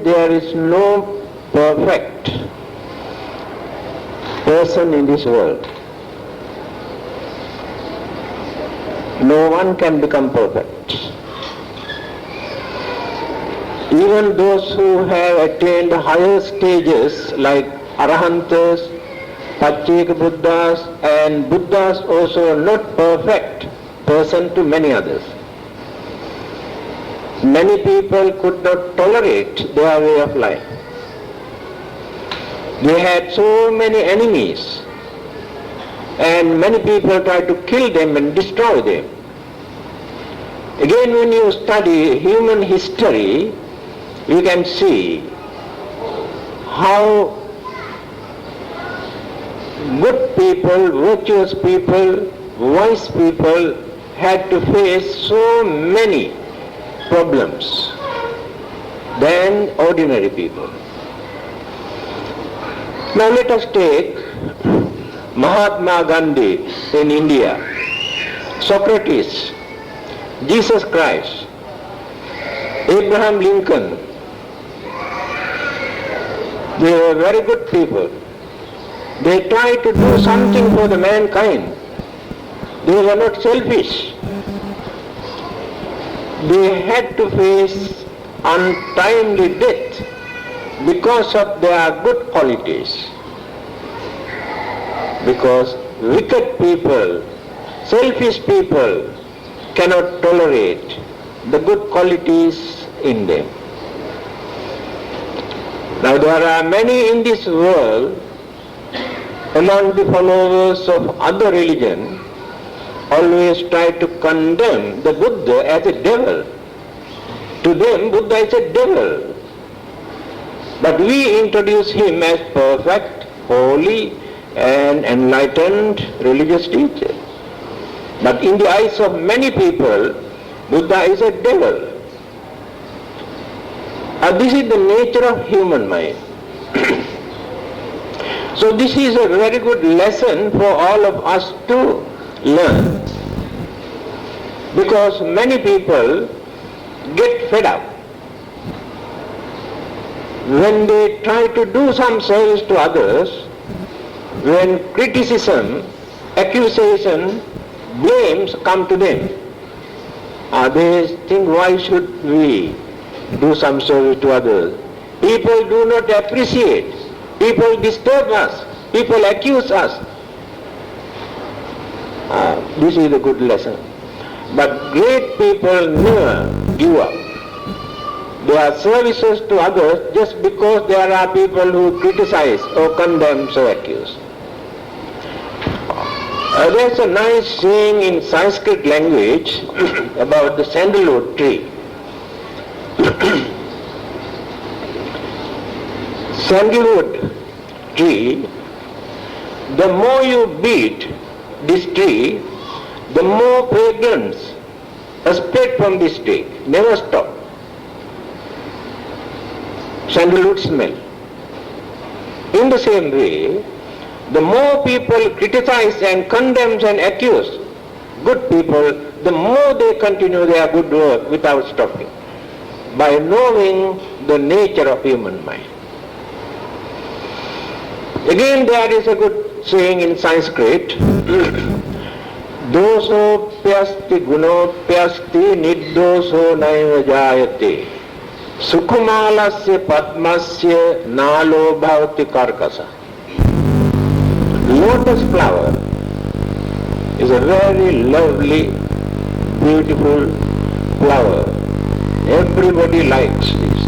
there is no perfect person in this world. No one can become perfect. Even those who have attained higher stages like Arahantas, Pacceka Buddhas and Buddhas also are not perfect person to many others. Many people could not tolerate their way of life. They had so many enemies and many people tried to kill them and destroy them. Again, when you study human history, you can see how good people, virtuous people, wise people had to face so many problems than ordinary people. Now let us take Mahatma Gandhi in India, Socrates, Jesus Christ, Abraham Lincoln. They were very good people. They tried to do something for the mankind. They were not selfish. They had to face untimely death because of their good qualities. Because wicked people, selfish people cannot tolerate the good qualities in them. Now there are many in this world among the followers of other religion always try to condemn the Buddha as a devil. To them, Buddha is a devil. But we introduce him as perfect, holy, and enlightened religious teacher. But in the eyes of many people, Buddha is a devil. And this is the nature of human mind. So this is a very good lesson for all of us to learn. Because many people get fed up when they try to do some service to others, when criticism, accusation, blames come to them. They think, why should we do some service to others? People do not appreciate. People disturb us. People accuse us. This is a good lesson. But great people never give up their services to others just because there are people who criticize or condemn or accuse. There's a nice saying in Sanskrit language about the sandalwood tree. Sandalwood tree, the more you beat this tree, the more fragrance spread from this tree, never stop. Sandalwood smell. In the same way, the more people criticize and condemn and accuse good people, the more they continue their good work without stopping, by knowing the nature of human mind. Again, there is a good saying in Sanskrit, doso pyasti guno pyasti niddoso naiva jayate sukhumalasya padmasya nalo bhavati karkasa. Lotus flower is a very lovely, beautiful flower. Everybody likes this.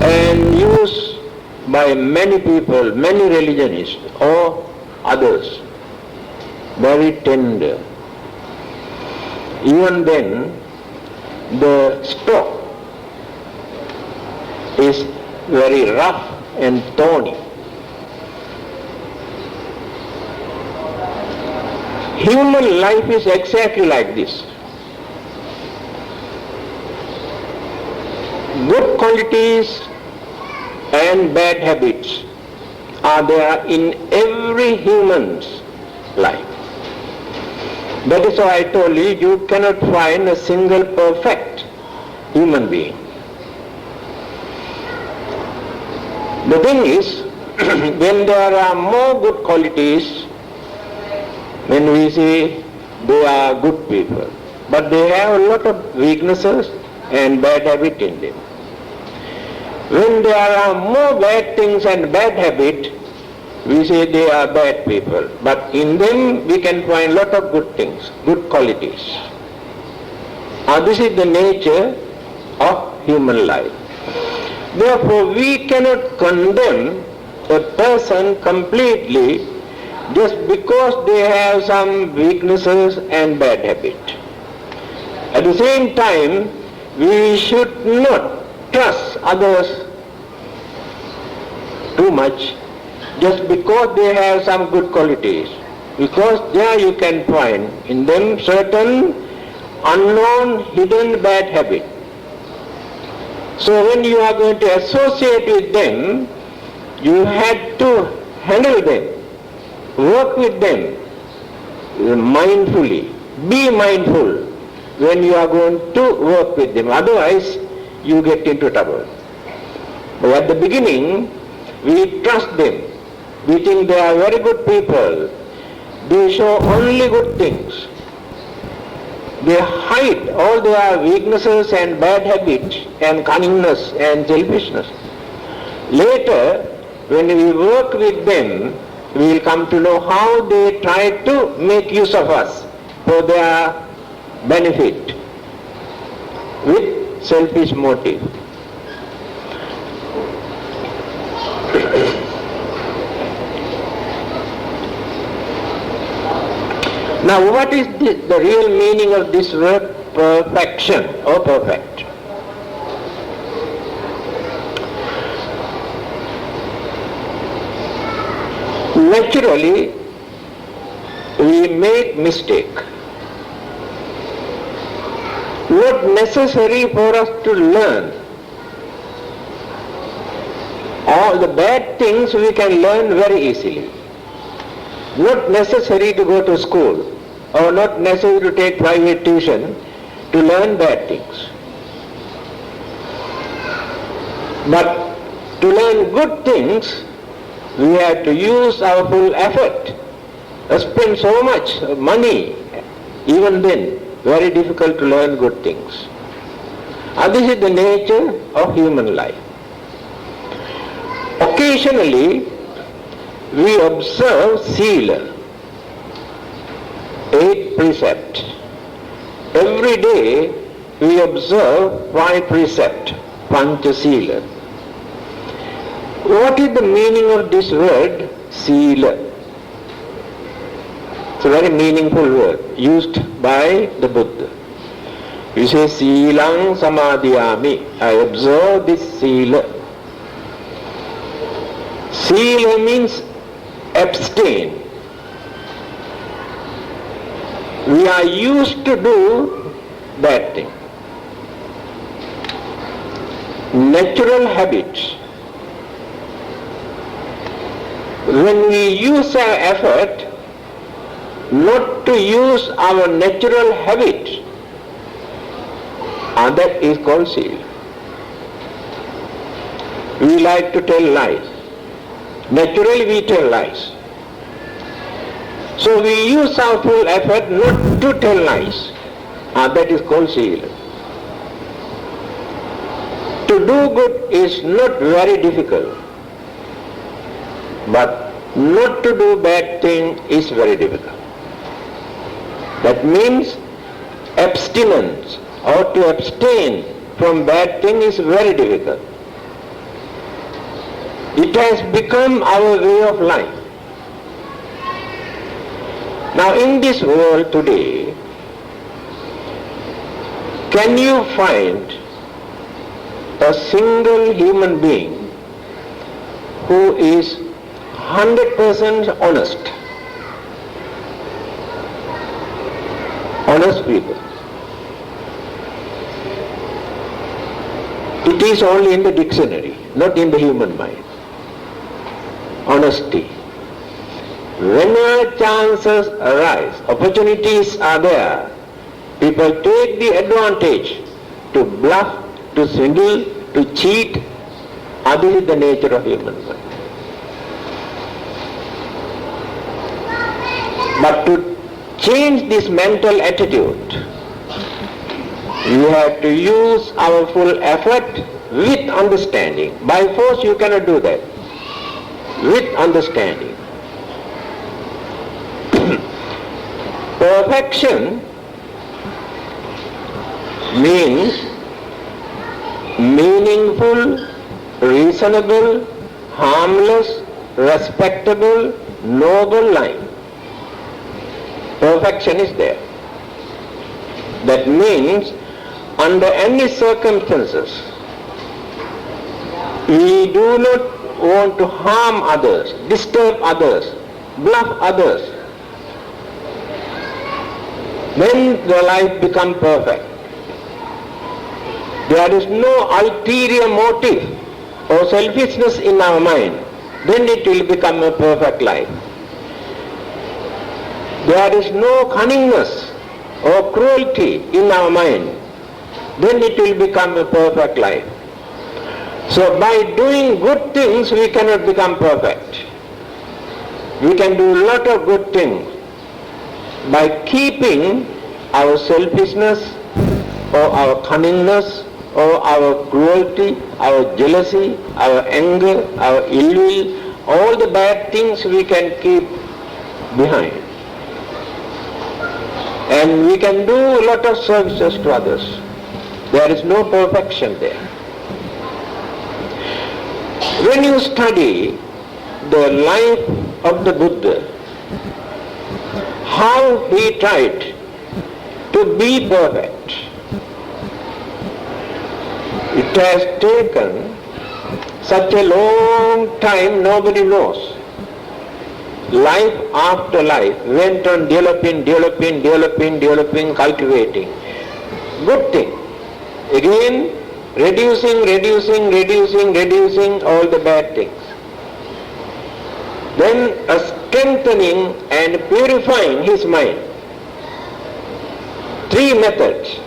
And used by many people, many religionists or others, very tender. Even then, the stalk is very rough and thorny. Human life is exactly like this. Good qualities and bad habits are there in every human's life. That is why I told you, you cannot find a single perfect human being. The thing is, when there are more good qualities, then we say they are good people. But they have a lot of weaknesses and bad habit in them. When there are more bad things and bad habit, we say they are bad people. But in them we can find a lot of good things, good qualities. This is the nature of human life. Therefore, we cannot condemn a person completely just because they have some weaknesses and bad habit. At the same time, we should not trust others too much just because they have some good qualities, because there you can find in them certain unknown, hidden bad habit. So when you are going to associate with them, you have to handle them, work with them mindfully. Be mindful when you are going to work with them. Otherwise, you get into trouble. But at the beginning, we trust them. We think they are very good people. They show only good things. They hide all their weaknesses and bad habits and cunningness and selfishness. Later, when we work with them, we will come to know how they try to make use of us for their benefit with selfish motive. Now, what is the real meaning of this word perfection or perfect? Naturally, we make mistake. Not necessary for us to learn. All the bad things we can learn very easily. Not necessary to go to school or not necessary to take private tuition to learn bad things. But to learn good things, we have to use our full effort, spend so much money. Even then, very difficult to learn good things. And this is the nature of human life. Occasionally, we observe Sila, 8 precepts. Every day we observe 5 precepts, Pancha Sila. What is the meaning of this word, Sila? It's a very meaningful word used by the Buddha. You say, Silang Samadhiyami, I observe this Sila. Sila means abstain. We are used to do bad things. Natural habits. When we use our effort not to use our natural habits, that is called Sila. We like to tell lies. Naturally we tell lies. So we use our full effort not to tell lies. That is called Sila. To do good is not very difficult. But not to do bad thing is very difficult. That means abstinence or to abstain from bad thing is very difficult. It has become our way of life. Now in this world today, can you find a single human being who is 100% honest? Honest people. It is only in the dictionary, not in the human mind. Honesty. Whenever chances arise, opportunities are there, people take the advantage to bluff, to swindle, to cheat, This is the nature of human mind. But to change this mental attitude, we have to use our full effort with understanding. By force you cannot do that. With understanding. Perfection means meaningful, reasonable, harmless, respectable, noble life. Perfection is there. That means under any circumstances, we do not want to harm others, disturb others, bluff others. Then the life becomes perfect. There is no ulterior motive or selfishness in our mind. Then it will become a perfect life. There is no cunningness or cruelty in our mind. Then it will become a perfect life. So by doing good things we cannot become perfect. We can do a lot of good things by keeping our selfishness or our cunningness or our cruelty, our jealousy, our anger, our ill will, all the bad things we can keep behind. And we can do a lot of services to others. There is no perfection there. When you study the life of the Buddha, how he tried to be perfect, it has taken such a long time, nobody knows. Life after life went on developing, cultivating. Good thing. Again, reducing all the bad things. Then a strengthening and purifying his mind. 3 methods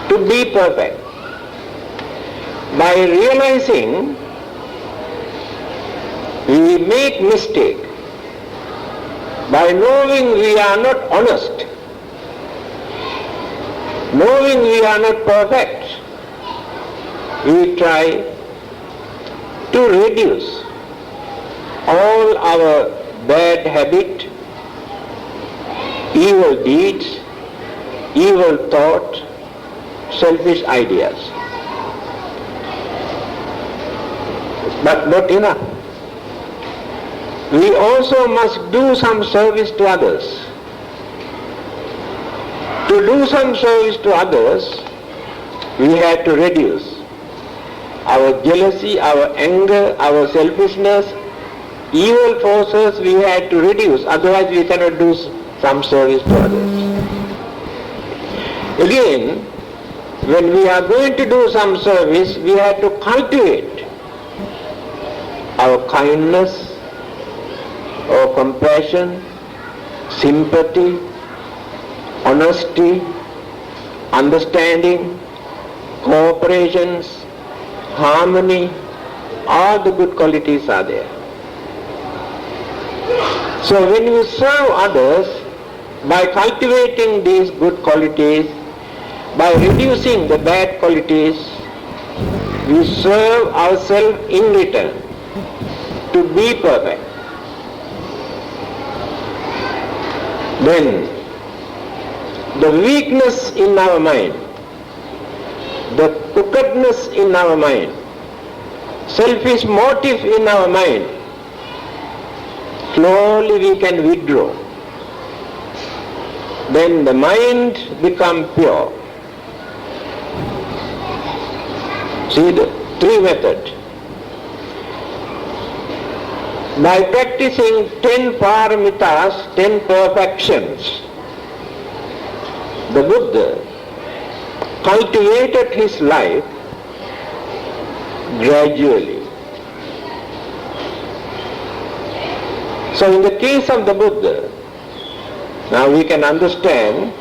to be perfect. By realizing we make mistake, by knowing we are not honest, knowing we are not perfect, we try to reduce all our bad habit, evil deeds, evil thought, selfish ideas. But not enough. We also must do some service to others. To do some service to others, we have to reduce our jealousy, our anger, our selfishness, evil forces we have to reduce, otherwise we cannot do some service to others. Again, when we are going to do some service, we have to cultivate our kindness, our compassion, sympathy, honesty, understanding, cooperation, harmony, all the good qualities are there. So when we serve others, by cultivating these good qualities, by reducing the bad qualities, we serve ourselves in return to be perfect. Then the weakness in our mind, the crookedness in our mind, selfish motive in our mind, slowly we can withdraw. Then the mind becomes pure. See the 3 methods. By practicing 10 paramitas, 10 perfections, the Buddha cultivated his life gradually. So in the case of the Buddha, now we can understand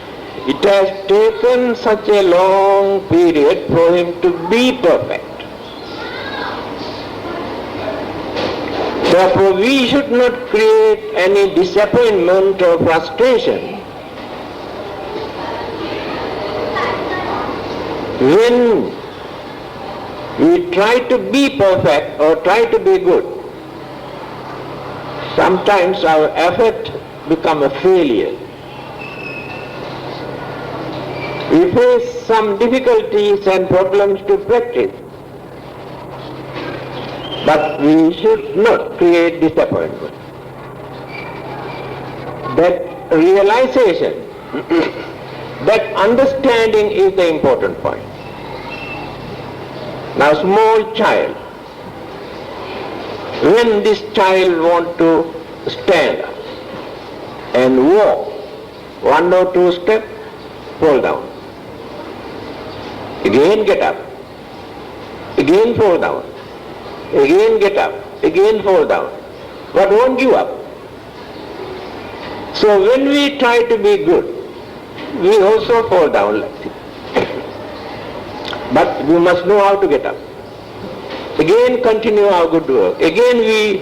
it has taken such a long period for him to be perfect. Therefore, we should not create any disappointment or frustration when we try to be perfect or try to be good. Sometimes our effort becomes a failure. We face some difficulties and problems to practice, but we should not create disappointment. That realization, that understanding is the important point. Now, small child, when this child wants to stand up and walk 1 or 2 steps, fall down. Again get up, again fall down, again get up, again fall down, but won't give up. So when we try to be good, we also fall down like this. But we must know how to get up. Again continue our good work. Again we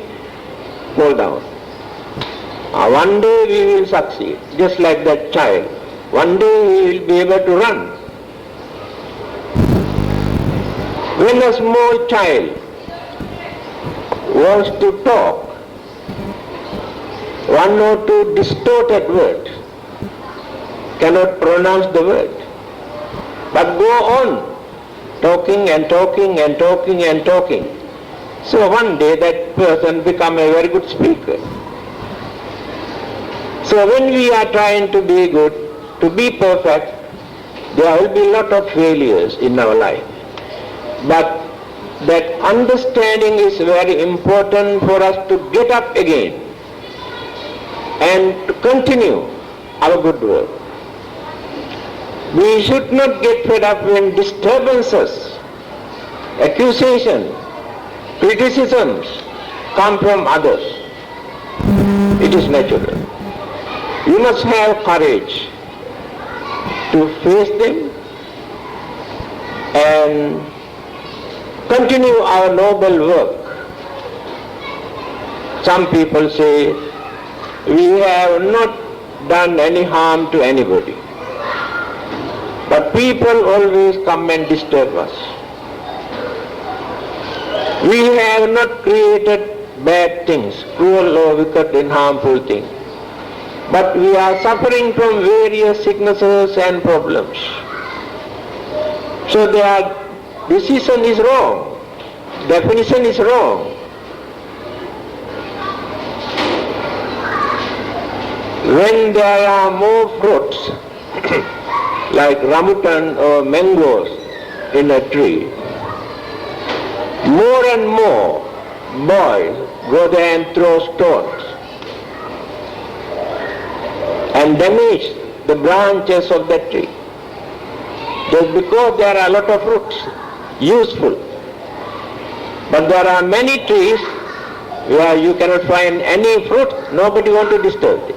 fall down. One day we will succeed, just like that child. One day we will be able to run. When a small child wants to talk 1 or 2 distorted words, cannot pronounce the word, but go on talking and talking and talking and talking. So one day that person become a very good speaker. So when we are trying to be good, to be perfect, there will be a lot of failures in our life. But that understanding is very important for us to get up again and to continue our good work. We should not get fed up when disturbances, accusation, criticisms come from others. It is natural. You must have courage to face them and continue our noble work. Some people say, we have not done any harm to anybody. But people always come and disturb us. We have not created bad things, cruel or wicked and harmful things. But we are suffering from various sicknesses and problems. So their decision is wrong, definition is wrong. When there are more fruits, like rambutan or mangoes in a tree, more and more boys go there and throw stones and damage the branches of the tree. Just because there are a lot of fruits, useful. But there are many trees where you cannot find any fruit, nobody wants to disturb it.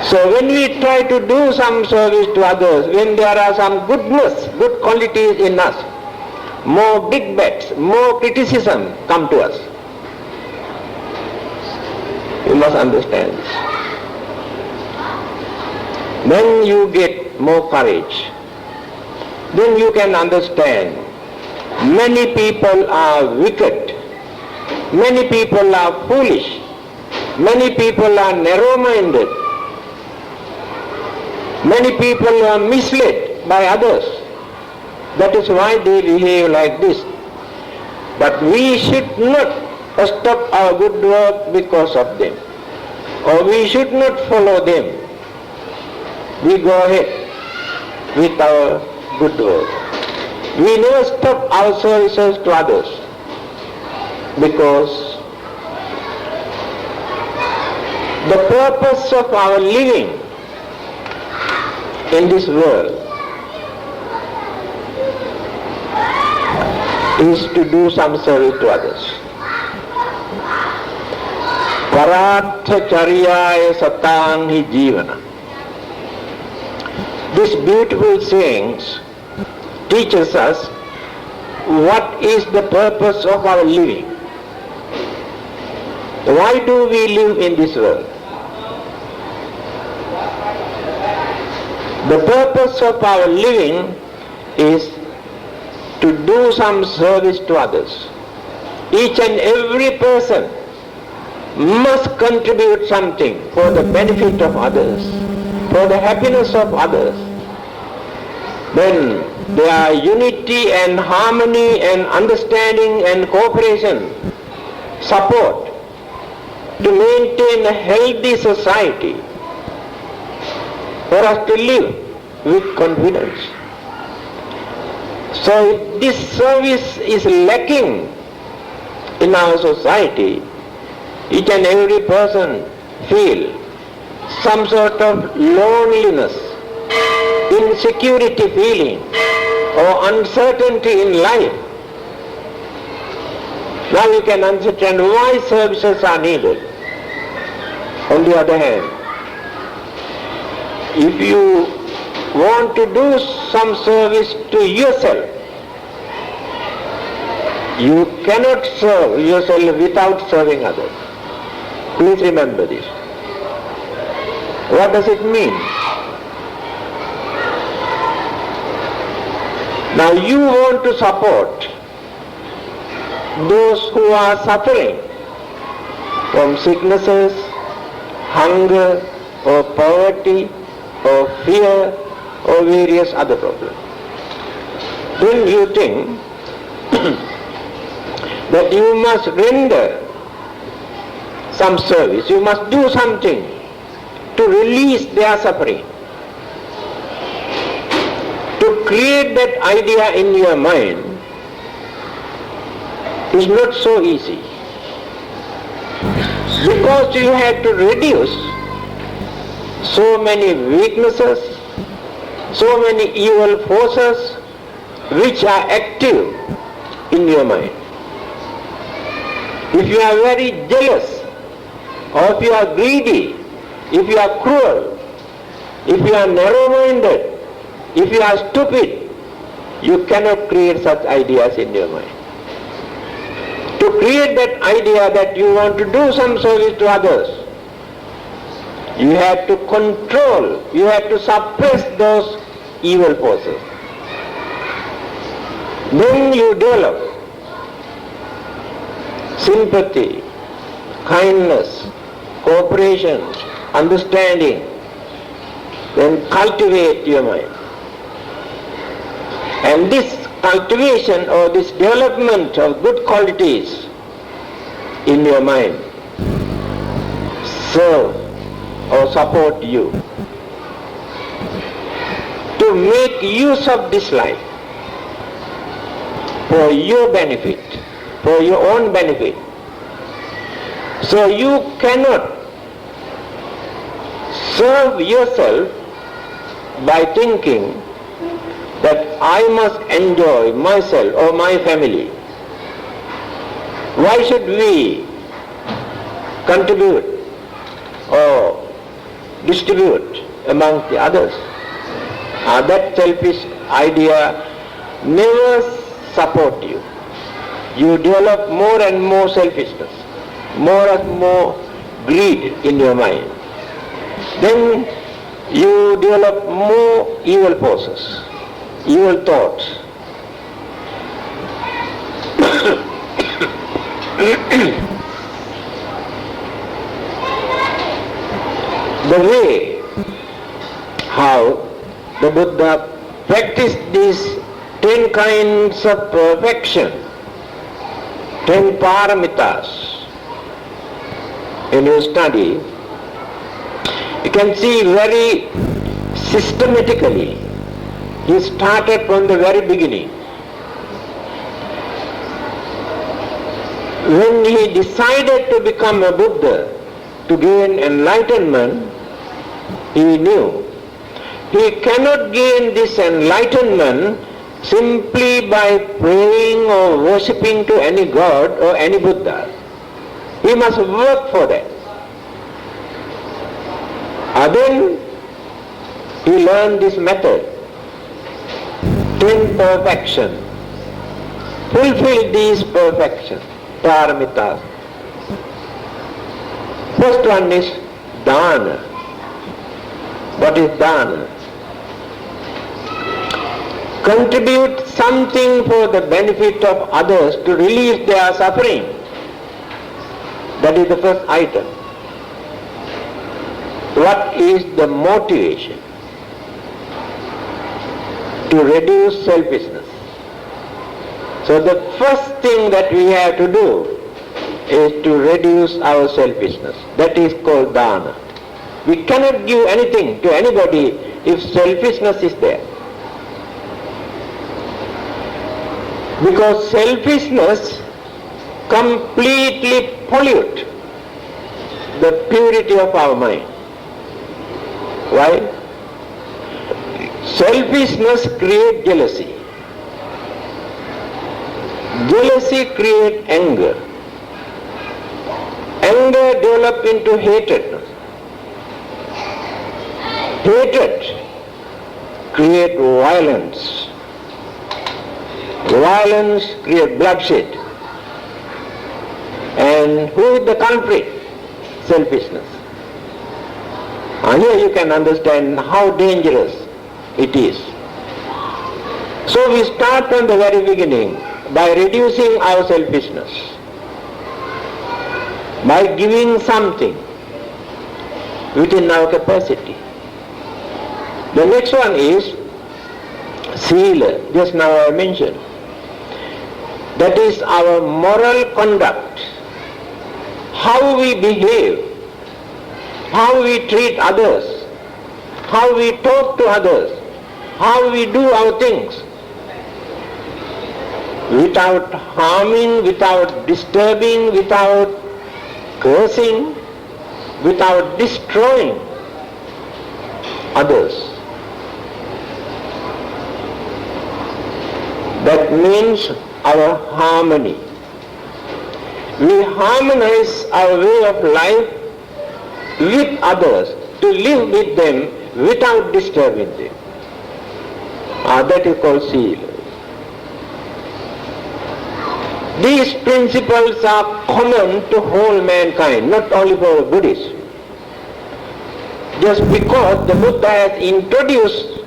So when we try to do some service to others, when there are some goodness, good qualities in us, more big bets, more criticism come to us. You must understand this. Then you get more courage. Then you can understand many people are wicked, many people are foolish, many people are narrow-minded, many people are misled by others. That is why they behave like this. But we should not stop our good work because of them, or we should not follow them. We go ahead with our good work. We never stop our services to others, because the purpose of our living in this world is to do some service to others. Paratha charyaya satang hi jivana. This beautiful sayings teaches us what is the purpose of our living. Why do we live in this world? The purpose of our living is to do some service to others. Each and every person must contribute something for the benefit of others, for the happiness of others. Then there are unity and harmony and understanding and cooperation, support to maintain a healthy society, for us to live with confidence. So if this service is lacking in our society, each and every person feel some sort of loneliness, insecurity feeling, or uncertainty in life. Now you can understand why services are needed. On the other hand, if you want to do some service to yourself, you cannot serve yourself without serving others. Please remember this. What does it mean? Now you want to support those who are suffering from sicknesses, hunger, or poverty, or fear, or various other problems. Then you think that you must render some service, you must do something to release their suffering. To create that idea in your mind is not so easy, because you have to reduce so many weaknesses, so many evil forces which are active in your mind. If you are very jealous, or if you are greedy, if you are cruel, if you are narrow-minded, if you are stupid, you cannot create such ideas in your mind. To create that idea that you want to do some service to others, you have to control, you have to suppress those evil forces. Then you develop sympathy, kindness, cooperation, understanding, then cultivate your mind. And this cultivation or this development of good qualities in your mind serve or support you to make use of this life for your benefit, for your own benefit. So you cannot serve yourself by thinking that I must enjoy myself or my family. Why should we contribute or distribute among the others? That selfish idea never support you. You develop more and more selfishness, more and more greed in your mind. Then you develop more evil forces, evil thoughts. The way how the Buddha practiced these 10 kinds of perfection, 10 paramitas, when you study, you can see very systematically. He started from the very beginning. When he decided to become a Buddha, to gain enlightenment, he knew he cannot gain this enlightenment simply by praying or worshipping to any god or any Buddha. He must work for that. And then he learned this method, 10 perfection. Fulfill these perfections, paramitas. First one is dana. What is dana? Contribute something for the benefit of others to relieve their suffering. That is the first item. What is the motivation? To reduce selfishness. So the first thing that we have to do is to reduce our selfishness. That is called dana. We cannot give anything to anybody if selfishness is there. Because selfishness completely pollutes the purity of our mind. Why? Selfishness creates jealousy. Jealousy creates anger. Anger develops into hatred. Hatred creates violence. Violence creates bloodshed. And who is the culprit? Selfishness. Here you can understand how dangerous it is. So we start from the very beginning by reducing our selfishness, by giving something within our capacity. The next one is sila, just now I mentioned. That is our moral conduct, how we behave, how we treat others, how we talk to others, how we do our things, without harming, without disturbing, without cursing, without destroying others. That means our harmony. We harmonize our way of life with others to live with them without disturbing them. That is called sila. These principles are common to whole mankind, not only for Buddhists. Just because the Buddha has introduced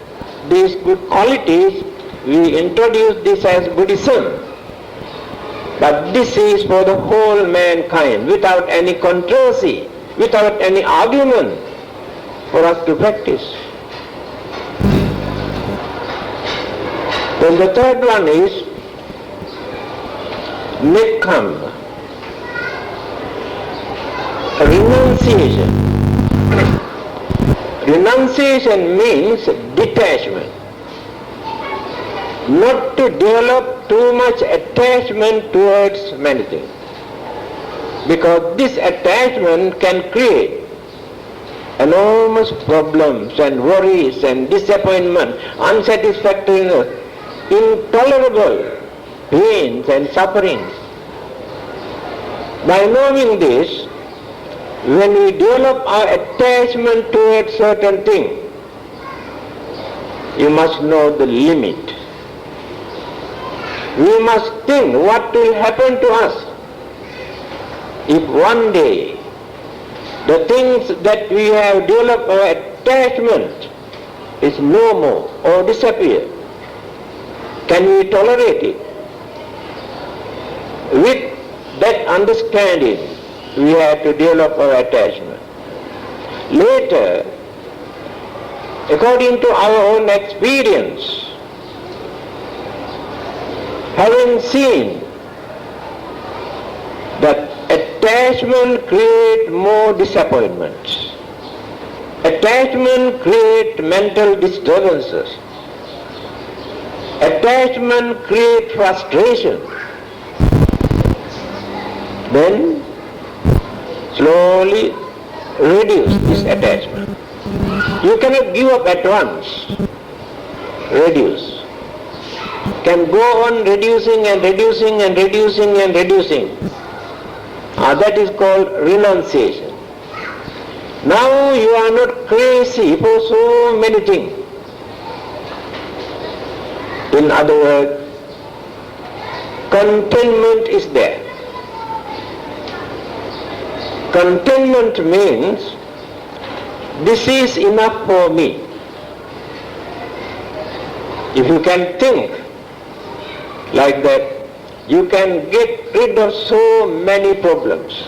these good qualities, we introduce this as Buddhism. But this is for the whole mankind, without any controversy, without any argument, for us to practice. Then the third one is nekkhamma, renunciation. Renunciation means detachment. Not to develop too much attachment towards many things. Because this attachment can create enormous problems and worries and disappointment, unsatisfactoriness, intolerable pains and sufferings. By knowing this, when we develop our attachment towards certain things, you must know the limit. We must think what will happen to us if one day the things that we have developed our attachment is no more or disappear. Can we tolerate it? With that understanding, we have to develop our attachment. Later, according to our own experience, having seen that attachment creates more disappointments, attachment creates mental disturbances, attachment creates frustration, then slowly reduce this attachment. You cannot give up at once. Reduce. Can go on reducing and reducing and reducing and reducing. That is called renunciation. Now you are not crazy for so many things. In other words, contentment is there. Contentment means this is enough for me. If you can think like that, you can get rid of so many problems.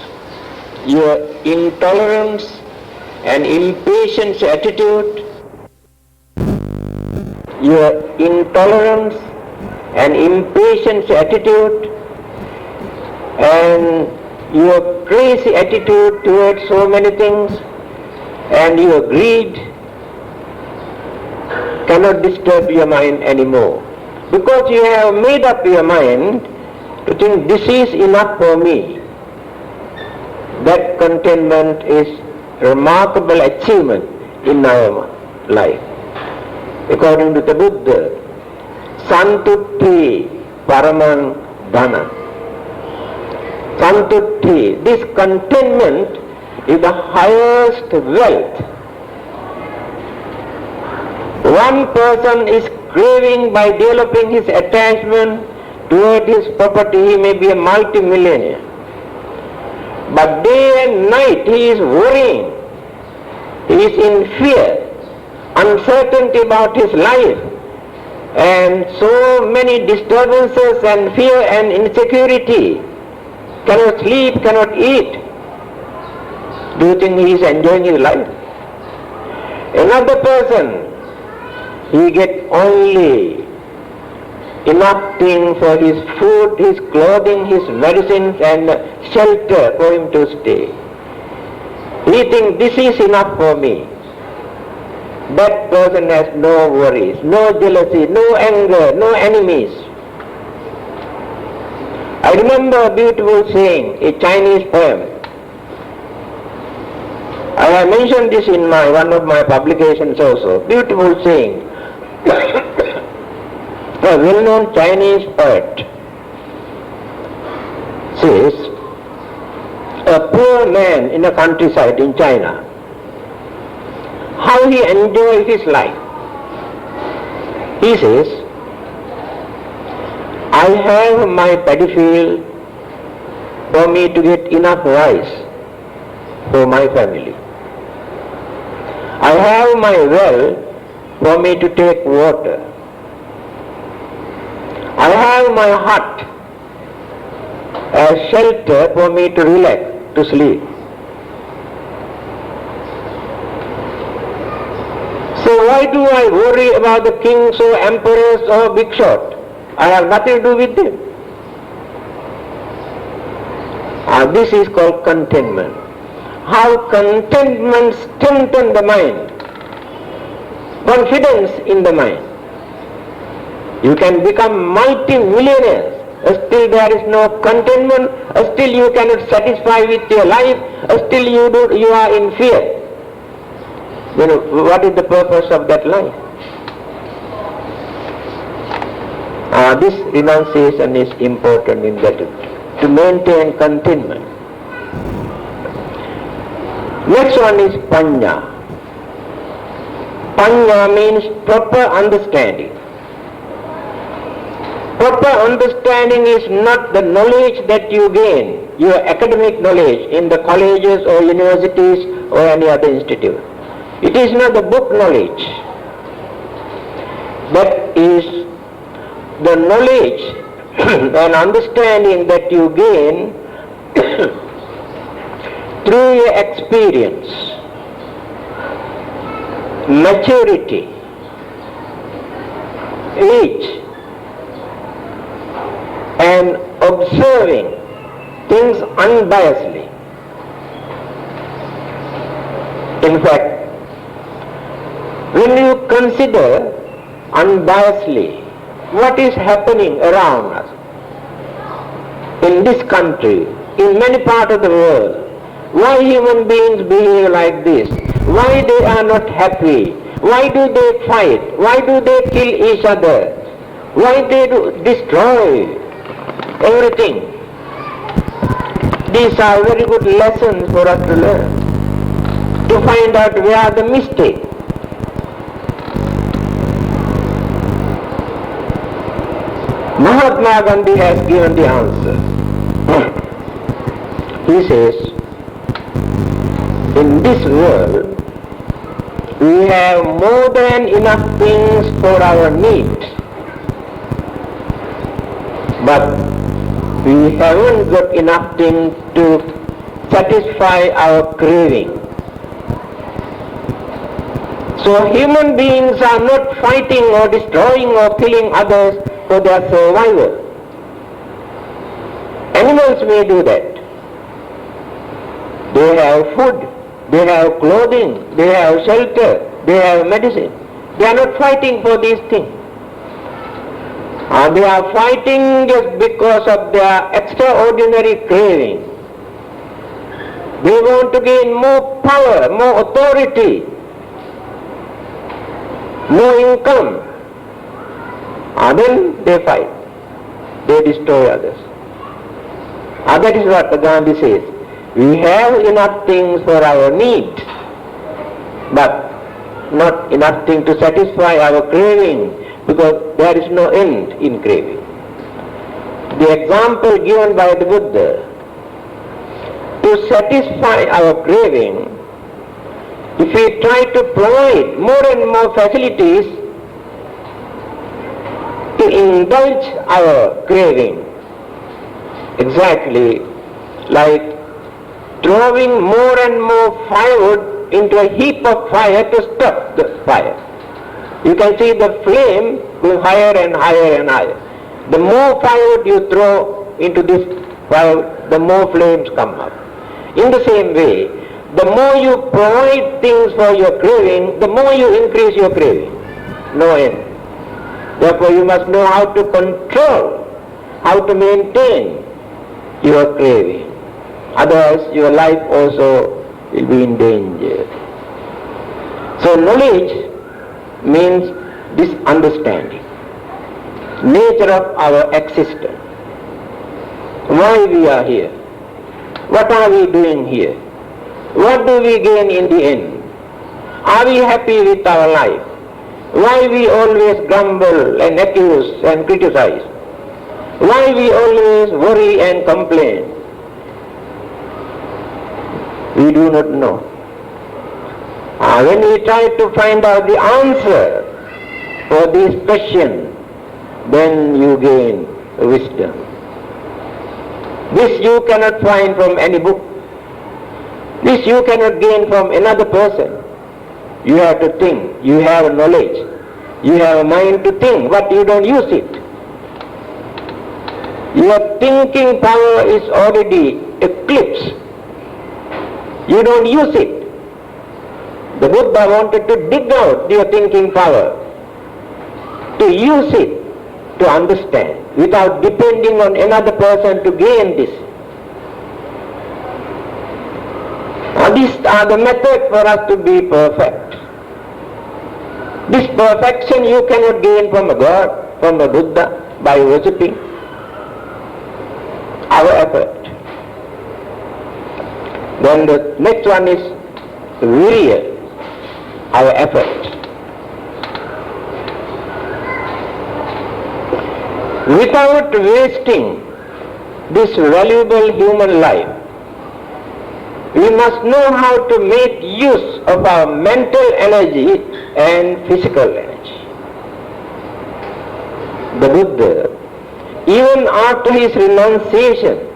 Your intolerance and impatience attitude, your intolerance and impatience attitude, and your crazy attitude towards so many things, and your greed cannot disturb your mind anymore. Because you have made up your mind to think this is enough for me. That contentment is a remarkable achievement in our life. According to the Buddha, Santutti Paramang Dhana. Santutti, this contentment is the highest wealth. One person is craving by developing his attachment toward his property, he may be a multi-millionaire. But day and night he is worrying, he is in fear, uncertainty about his life, and so many disturbances and fear and insecurity, cannot sleep, cannot eat. Do you think he is enjoying his life? Another person, he gets only enough thing for his food, his clothing, his medicines and shelter for him to stay. He thinks this is enough for me. That person has no worries, no jealousy, no anger, no enemies. I remember a beautiful saying, a Chinese poem. I have mentioned this in one of my publications also. Beautiful saying. A well-known Chinese poet says, a poor man in a countryside in China, how he enjoys his life. He says, I have my paddy field for me to get enough rice for my family. I have my well for me to take water. I have my hut as shelter for me to relax, to sleep. So why do I worry about the kings or emperors or big shot? I have nothing to do with them. This is called contentment. How contentment strengthens the mind, confidence in the mind. You can become multi-millionaires, still there is no contentment, still you cannot satisfy with your life, still you are in fear. You know, what is the purpose of that life? This renunciation is important in that, to maintain contentment. Next one is panya. Panya means proper understanding. Proper understanding is not the knowledge that you gain, your academic knowledge in the colleges or universities or any other institute. It is not the book knowledge. That is the knowledge and understanding that you gain through your experience, maturity, age, and observing things unbiasedly. In fact, when you consider unbiasedly what is happening around us, in this country, in many parts of the world, why human beings behave like this, why they are not happy, why do they fight, why do they kill each other, why they do destroy everything. These are very good lessons for us to learn, to find out where are the mistakes. Mahatma Gandhi has given the answer. He says, In this world, we have more than enough things for our needs, but we haven't got enough things to satisfy our craving. So human beings are not fighting or destroying or killing others for their survival. Animals may do that. They have food, they have clothing, they have shelter, they have medicine. They are not fighting for these things. They are fighting just because of their extraordinary craving. They want to gain more power, more authority, more income. Then they fight. They destroy others. That is what Gandhi says. We have enough things for our needs, but not enough things to satisfy our craving, because there is no end in craving. The example given by the Buddha, to satisfy our craving, if we try to provide more and more facilities to indulge our craving, exactly like throwing more and more firewood into a heap of fire to stop the fire. You can see the flame going higher and higher and higher. The more firewood you throw into this fire, the more flames come up. In the same way, the more you provide things for your craving, the more you increase your craving. No end. Therefore you must know how to control, how to maintain your craving. Otherwise your life also will be in danger. So knowledge means this understanding, nature of our existence, why we are here, what are we doing here, what do we gain in the end, are we happy with our life, why we always grumble and accuse and criticize, why we always worry and complain. We do not know. When we try to find out the answer for these questions, then you gain wisdom. This you cannot find from any book. This you cannot gain from another person. You have to think. You have knowledge. You have a mind to think, but you don't use it. Your thinking power is already eclipsed. You don't use it. The Buddha wanted to dig out your thinking power, to use it, to understand, without depending on another person to gain this. These are the methods for us to be perfect. This perfection you cannot gain from a God, from a Buddha, by worshipping. Our effort. Then the next one is virya, our effort. Without wasting this valuable human life, we must know how to make use of our mental energy and physical energy. The Buddha, even after his renunciation,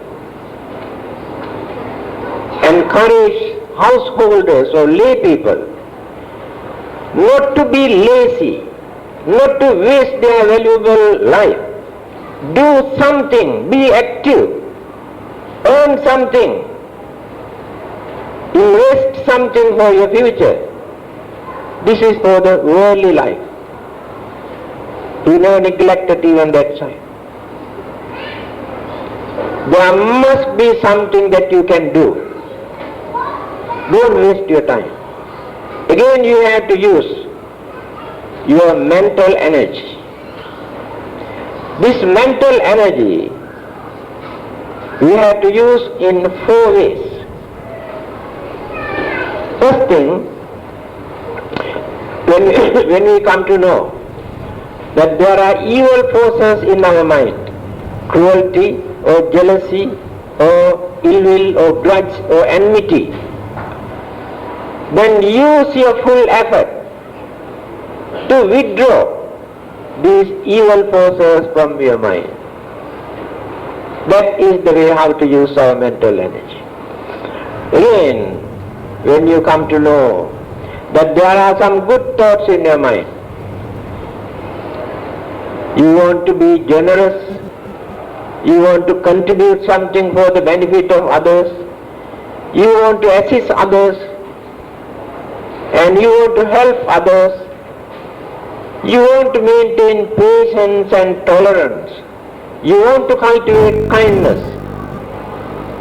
encouraged householders or lay people not to be lazy, not to waste their valuable life. Do something, be active, earn something, invest something for your future. This is for the worldly life. He never neglected even that side. There must be something that you can do. Don't waste your time. Again you have to use your mental energy. This mental energy we have to use in 4 ways. First thing, when we come to know that there are evil forces in our mind, cruelty or jealousy or ill will or grudge or enmity, then use your full effort to withdraw these evil forces from your mind. That is the way how to use our mental energy. Again, when you come to know that there are some good thoughts in your mind, you want to be generous, you want to contribute something for the benefit of others, you want to assist others, and you want to help others, you want to maintain patience and tolerance, you want to cultivate kindness.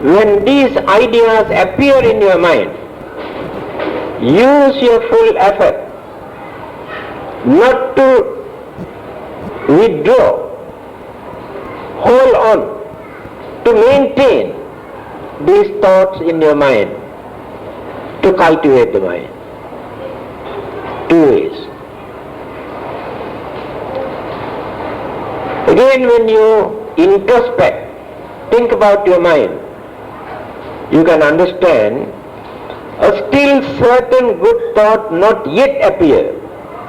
When these ideas appear in your mind, use your full effort not to withdraw, hold on, to maintain these thoughts in your mind, to cultivate the mind. Two ways. Again, when you introspect, think about your mind, you can understand a still certain good thought not yet appear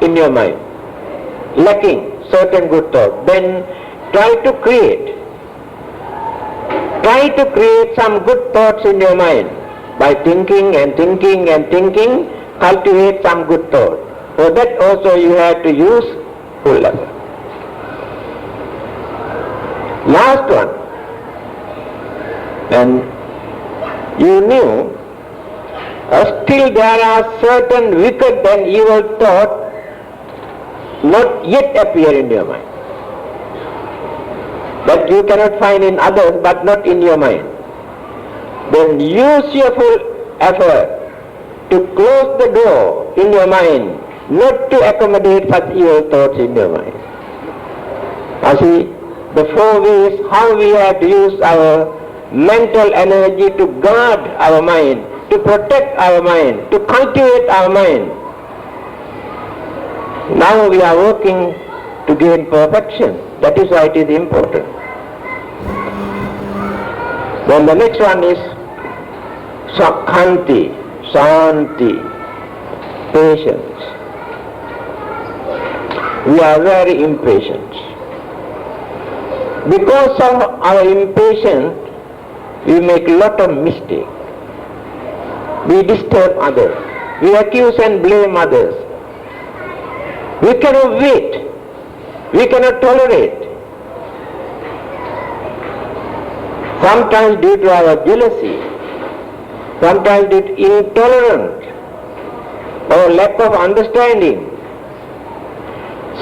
in your mind, lacking certain good thought. Then try to create some good thoughts in your mind by thinking and thinking and thinking, cultivate some good thought. For that also you have to use full effort. Last one, and you knew still there are certain wicked and evil thoughts not yet appear in your mind, that you cannot find in others but not in your mind. Then use your full effort to close the door in your mind, not to accommodate such evil thoughts in your mind. Now see, the four ways how we have to use our mental energy to guard our mind, to protect our mind, to cultivate our mind. Now we are working to gain perfection. That is why it is important. Then the next one is Sakhanti, Shanti, patience. We are very impatient. Because of our impatience, we make a lot of mistakes. We disturb others. We accuse and blame others. We cannot wait. We cannot tolerate. Sometimes due to our jealousy, sometimes due to intolerance or lack of understanding.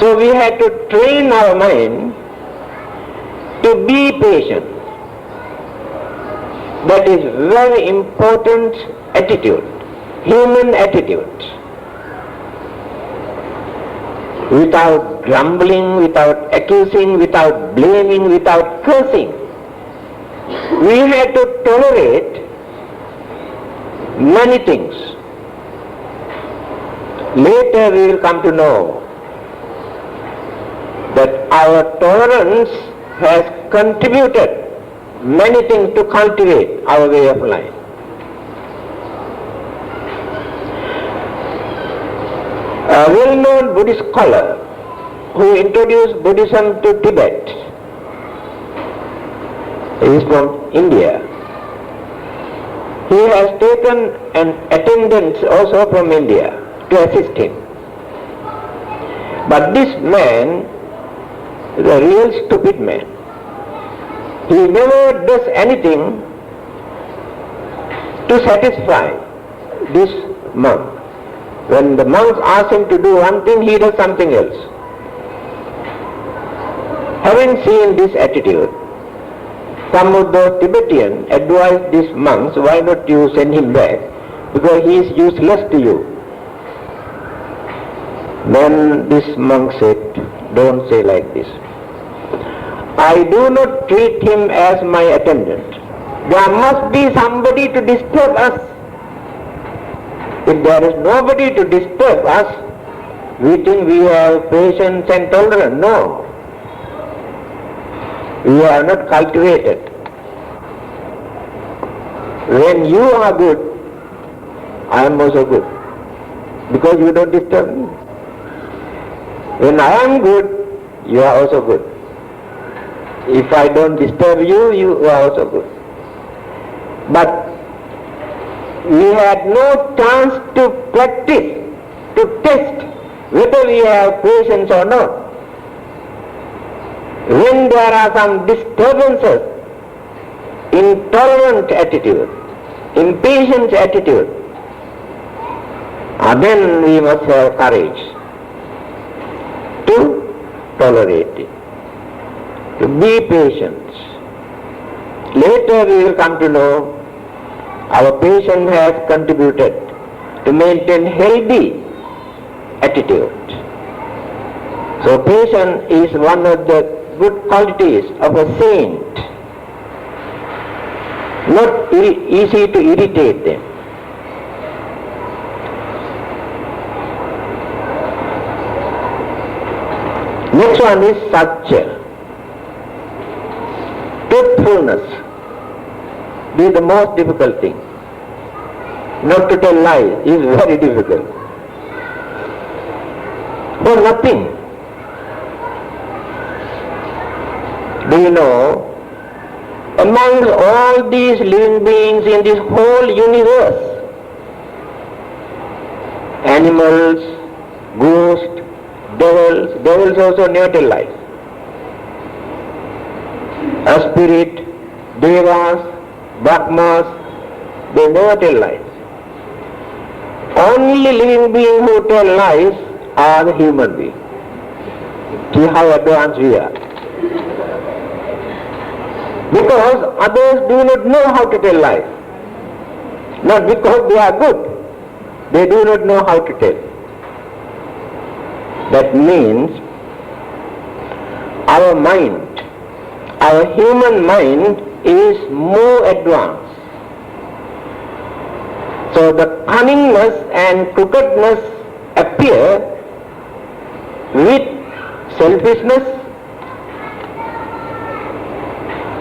So we have to train our mind to be patient. That is very important attitude, human attitude. Without grumbling, without accusing, without blaming, without cursing. We have to tolerate many things. Later we will come to know that our tolerance has contributed many things to cultivate our way of life. A well-known Buddhist scholar who introduced Buddhism to Tibet, he is from India. He has taken an attendant also from India to assist him. But this man is a real stupid man. He never does anything to satisfy this monk. When the monks ask him to do one thing, he does something else. Having seen this attitude, some of the Tibetans advised these monks, why not you send him back, because he is useless to you. Then this monk said, don't say like this. I do not treat him as my attendant. There must be somebody to disturb us. If there is nobody to disturb us, we think we have patience and tolerance. No. We are not cultivated. When you are good, I am also good. because you don't disturb me. When I am good, you are also good. If I don't disturb you, you are also good. But we had no chance to practice, to test whether we have patience or not. When there are some disturbances, intolerant attitude, impatient attitude, then we must have courage to tolerate it, to be patient. Later we will come to know our patience has contributed to maintain healthy attitude. So patience is one of the good qualities of a saint. Not easy to irritate them. Next one is satya. Truthfulness is the most difficult thing. Not to tell lies is very difficult. For nothing. Do you know, among all these living beings in this whole universe, animals, ghosts, devils also never tell lies. A spirit, devas, brahmas, they never tell lies. Only living beings who tell lies are the human beings. See how advanced we are. Because others do not know how to tell lies. Not because they are good. They do not know how to tell. That means our mind, our human mind is more advanced. So the cunningness and crookedness appear with selfishness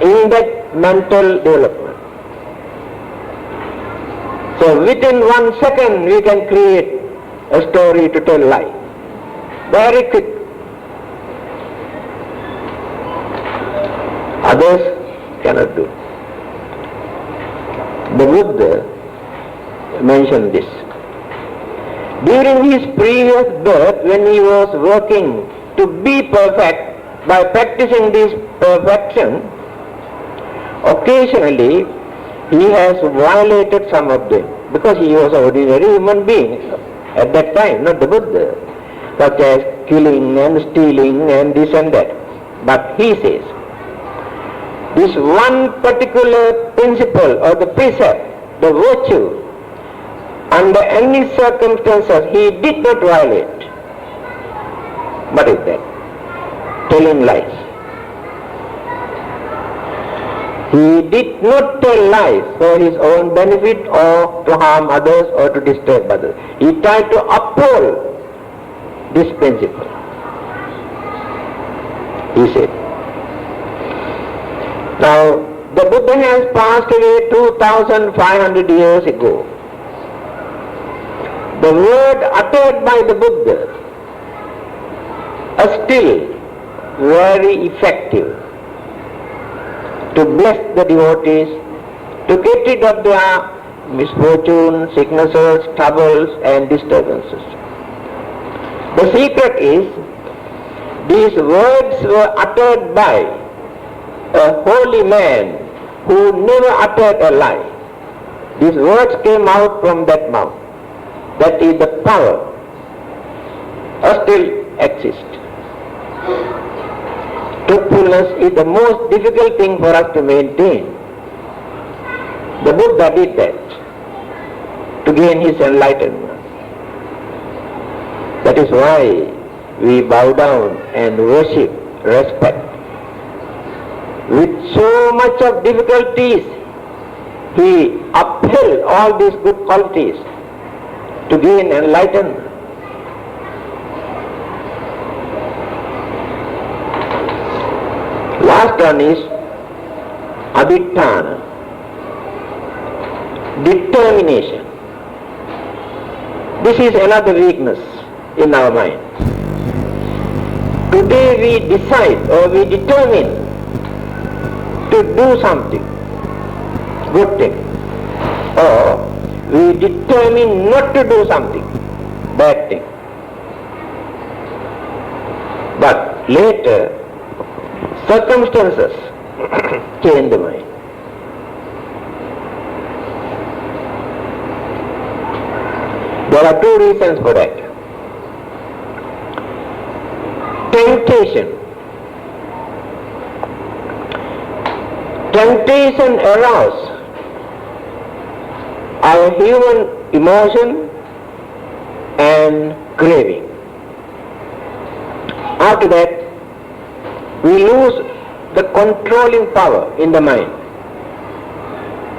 in that mental development. So within 1 second we can create a story to tell lie. Very quick. Others cannot do. The Buddha mentioned this. During his previous birth, when he was working to be perfect, by practicing this perfection, occasionally he has violated some of them, because he was an ordinary human being at that time, not the Buddha, such as killing and stealing and this and that. But he says, this one particular principle or the precept, the virtue, under any circumstances he did not violate. What is that? Telling lies. He did not tell lies for his own benefit or to harm others or to disturb others. He tried to uphold this principle. He said. Now, the Buddha has passed away 2500 years ago. The word uttered by the Buddha are still very effective to bless the devotees, to get rid of their misfortune, sicknesses, troubles and disturbances. The secret is, these words were uttered by a holy man who never uttered a lie. These words came out from that mouth. That is the power, still exists. Truthfulness is the most difficult thing for us to maintain. The Buddha did that to gain his enlightenment. That is why we bow down and worship, respect. With so much of difficulties, he upheld all these good qualities to gain enlightenment. Last one is adhitthana, determination. This is another weakness in our mind. Today we decide or we determine to do something, good thing, or we determine not to do something, bad thing. But later, circumstances change the mind. There are two reasons for that. Temptation. Temptation arouses our human emotion and craving. After that, we lose the controlling power in the mind.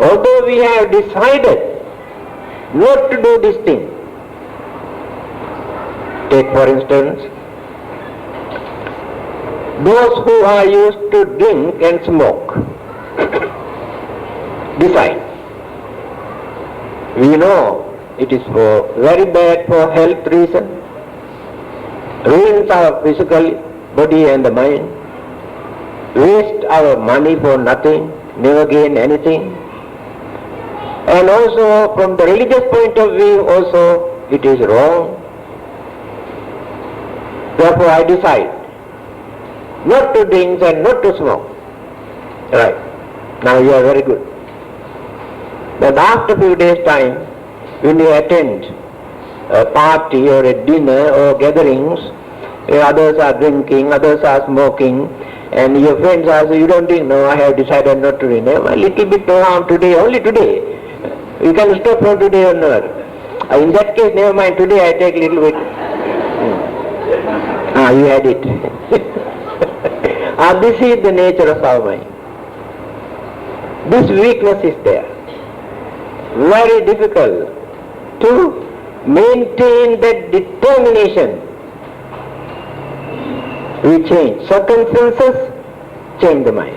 Although we have decided not to do this thing, take for instance, those who are used to drink and smoke, decide. We know it is very bad for health reasons, ruins our physical body and the mind, waste our money for nothing, never gain anything. And also from the religious point of view also it is wrong. Therefore I decide not to drink and not to smoke. Right. Now you are very good. But after a few days' time, when you attend a party or a dinner or gatherings, others are drinking, others are smoking, and your friends are saying, you don't drink? No, I have decided not to drink. A little bit no harm today, only today. You can stop from today onward. In that case, never mind, today I take a little bit. You had it. This is the nature of our mind. This weakness is there. Very difficult to maintain that determination. We change. Circumstances change the mind.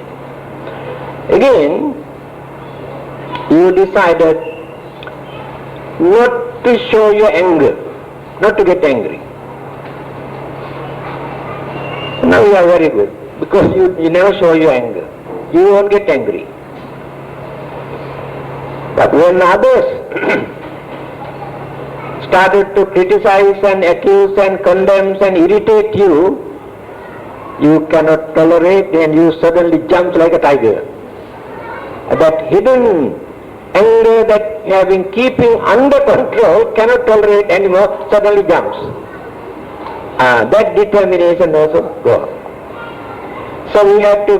Again, you decided not to show your anger, not to get angry. Now you are very good, because you never show your anger. You won't get angry. But when others started to criticize and accuse and condemn and irritate you, you cannot tolerate and you suddenly jump like a tiger. That hidden anger that you have been keeping under control cannot tolerate anymore, suddenly jumps. That determination also goes. So we have to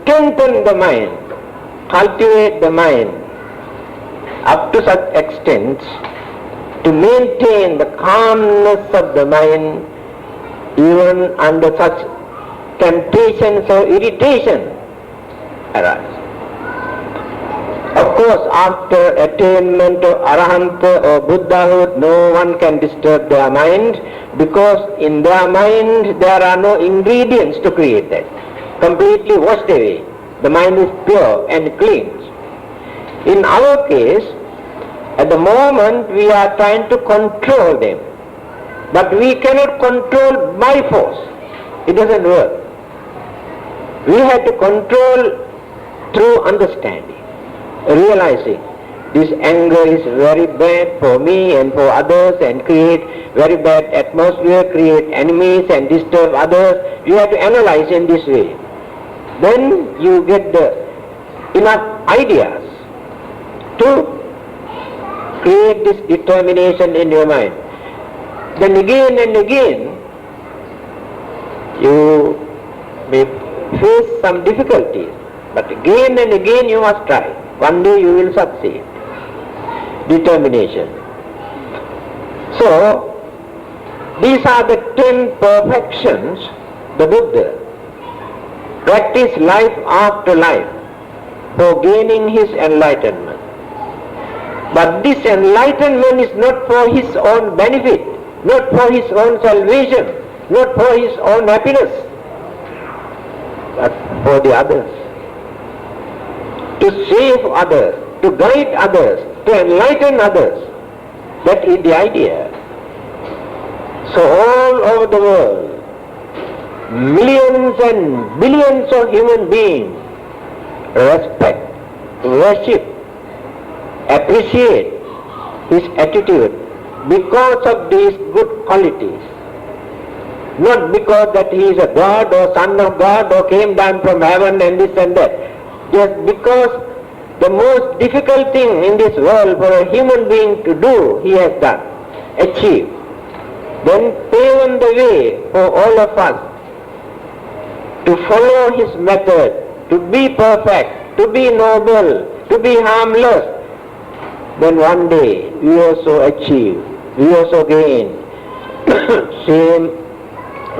strengthen the mind, cultivate the mind up to such extent to maintain the calmness of the mind even under such temptations or irritation arise. Of course, after attainment of Arahanta or Buddhahood, no one can disturb their mind, because in their mind there are no ingredients to create that. Completely washed away. The mind is pure and clean. In our case, at the moment we are trying to control them, but we cannot control by force. It doesn't work. We have to control through understanding, realizing this anger is very bad for me and for others and create very bad atmosphere, create enemies and disturb others. You have to analyze in this way. Then you get enough ideas to create this determination in your mind. Then again and again you may face some difficulties, but again and again you must try. One day you will succeed. Determination. So, these are the 10 perfections the Buddha practiced life after life for gaining his enlightenment. But this enlightenment is not for his own benefit, not for his own salvation, not for his own happiness, but for the others. To save others, to guide others, to enlighten others. That is the idea. So all over the world, millions and billions of human beings respect, worship, appreciate his attitude because of these good qualities. Not because that he is a God or son of God or came down from heaven and this and that. Just because the most difficult thing in this world for a human being to do, he has done, achieved. Then paved the way for all of us to follow his method, to be perfect, to be noble, to be harmless. Then one day we also achieve, we also gain same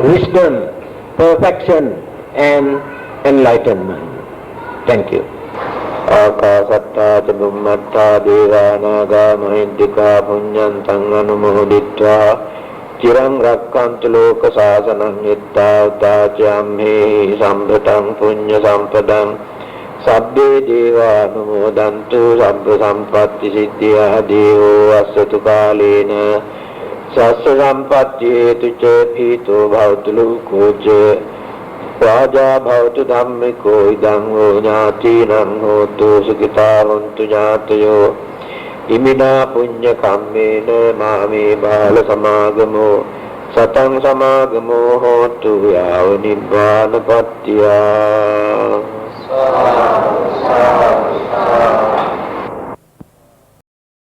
wisdom, perfection and enlightenment. Thank you. Akasatta Bummata Devanaga Mahindika Punyantam Anumoditva Chirang Rakkantu Loka Sasanam Yitta Uttajamhe Sambhatam Punya Sampadam Sabbe Deva Numodantu Sabba Sampatti Siddhya Devo Asatu Kalena Sassa Sampatti Hetu Ca Phito Bhavatu Luko Raja Bhavatu Dhammiko Idam Ho Jnatinam Hotu Sukita Hontu Jnatayo Imina Punya Kammena Mame Bala Samagamo Satang Samagamo Hotu Yava Nibbana Pattiya.